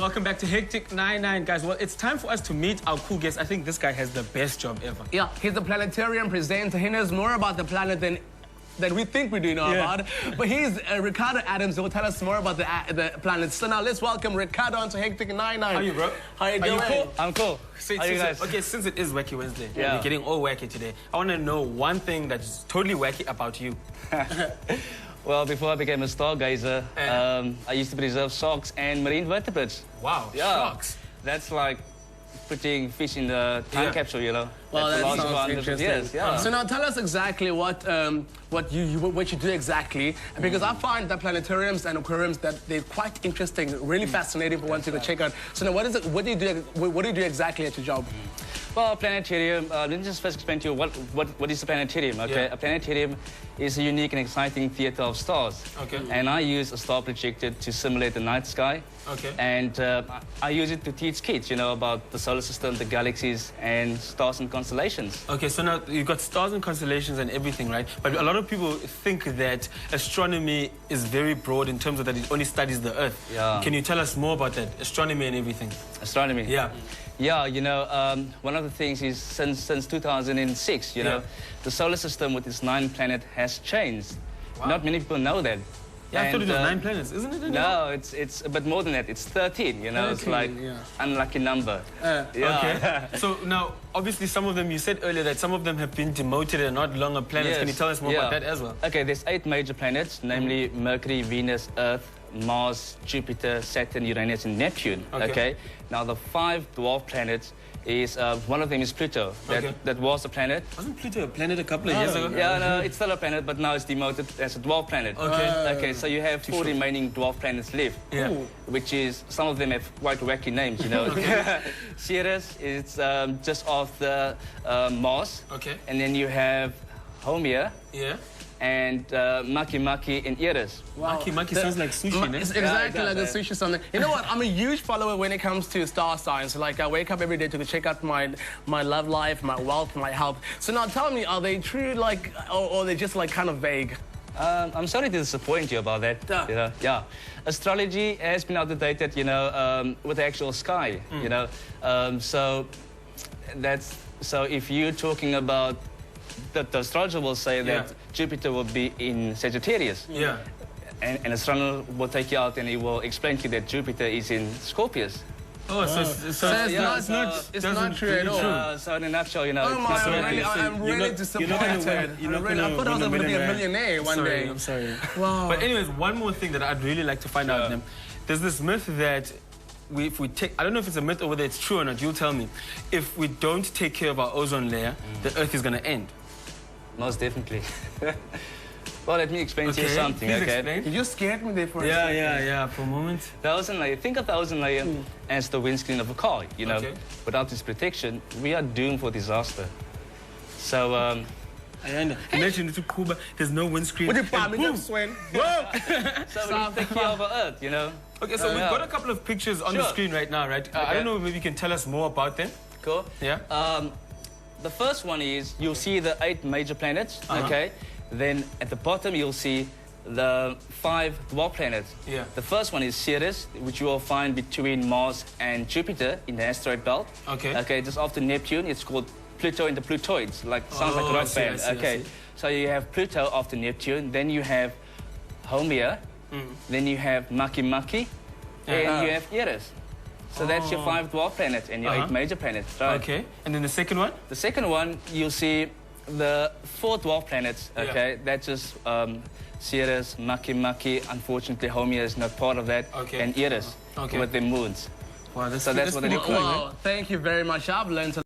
welcome back to Hectic 99, guys. Well, it's time for us to meet our cool guest. I think this guy has the best job ever. Yeah, he's a planetarium presenter. He knows more about the planet than we think we do know about. But he's Ricardo Adams, who will tell us more about the planet. So now let's welcome Ricardo onto Hectic 99. How are you, bro? How you doing? Are you cool? I'm cool. So How are you guys? Okay, since it is Wacky Wednesday, yeah, we're getting all wacky today. I want to know one thing that's totally wacky about you. Well, before I became a stargazer, I used to preserve sharks and marine vertebrates. Wow, yeah, sharks. That's like putting fish in the time capsule, you know. Well, that sounds interesting. Years, yeah. So now tell us exactly what you do exactly, because I find that planetariums and aquariums that they're quite interesting, really fascinating for one to go check out. So now what do you do exactly at your job? Well, a planetarium, let me just first explain to you what is a planetarium, okay? Yeah. A planetarium is a unique and exciting theater of stars. Okay. And I use a star projector to simulate the night sky. Okay. And I use it to teach kids, you know, about the solar system, the galaxies, and stars and constellations. Okay, so now you've got stars and constellations and everything, right? But a lot of people think that astronomy is very broad in terms of that it only studies the Earth. Yeah. Can you tell us more about that, astronomy and everything? Astronomy? Yeah. Yeah, you know, one of the things is since 2006, you know, the solar system with its 9 planets has changed. Wow. Not many people know that. Yeah, I thought it was 9 planets, isn't it? No, it's a bit more than that. It's 13, you know, 13, it's like unlucky number. Okay. So now, obviously, some of them, you said earlier that some of them have been demoted and not longer planets. Yes. Can you tell us more about that as well? Okay, there's 8 major planets, namely Mercury, Venus, Earth, Mars, Jupiter, Saturn, Uranus, and Neptune. Okay. Now the 5 dwarf planets is one of them is Pluto. That was a planet. Wasn't Pluto a planet a couple of years ago? Yeah, no, it's still a planet, but now it's demoted as a dwarf planet. Okay, so you have 4 remaining dwarf planets left. Yeah. Which is, some of them have quite wacky names, you know. Ceres is just off the Mars. Okay. And then you have Haumea. Yeah. And Maki and Eris. Wow. Maki sounds like sushi, It's exactly like a sushi something. You know what? I'm a huge follower when it comes to star signs. Like, I wake up every day to check out my love life, my wealth, my health. So now tell me, are they true, like, or are they just, like, kind of vague? I'm sorry to disappoint you about that. You know? Yeah. Astrology has been outdated, you know, with the actual sky, you know. So if you're talking about the astrologer will say that Jupiter will be in Sagittarius. Yeah. And an astronomer will take you out and he will explain to you that Jupiter is in Scorpius. Oh, so it's not true at all. So in a nutshell, you know, I'm really disappointed. I thought I was going to be a millionaire one day. I'm sorry. Wow. But anyways, one more thing that I'd really like to find out, Nim. There's this myth that if we take, I don't know if it's a myth or whether it's true or not, you'll tell me. If we don't take care of our ozone layer, the Earth is going to end. Most definitely. Well, let me explain to you something, explain. You just scared me there for a second. Yeah, for a moment. The ozone layer, think of the ozone layer as the windscreen of a car, you know. Without this protection, we are doomed for disaster. So, imagine to Cuba, there's no windscreen. What do you swing? So we need to take care of our Earth, you know. Okay, so we've got a couple of pictures on the screen right now, right? I don't know, maybe you can tell us more about them. Cool. Yeah. The first one is, you'll see the 8 major planets, okay? Then at the bottom, you'll see the 5 dwarf planets. Yeah. The first one is Ceres, which you will find between Mars and Jupiter in the asteroid belt. Okay. Okay, just after Neptune, it's called Pluto and the Plutoids, like, sounds like a rock band. Okay. So you have Pluto after Neptune, then you have Haumea, then you have Maki, and you have Eris. So that's your 5 dwarf planets and your 8 major planets, right? Okay. And then the second one? The second one, you'll see the 4 dwarf planets, okay? That's just Ceres, Maki. Unfortunately, Haumea is not part of that. Okay. And Eris with their moons. Wow, that's what pretty cool. Wow, thank you very much. I've learned a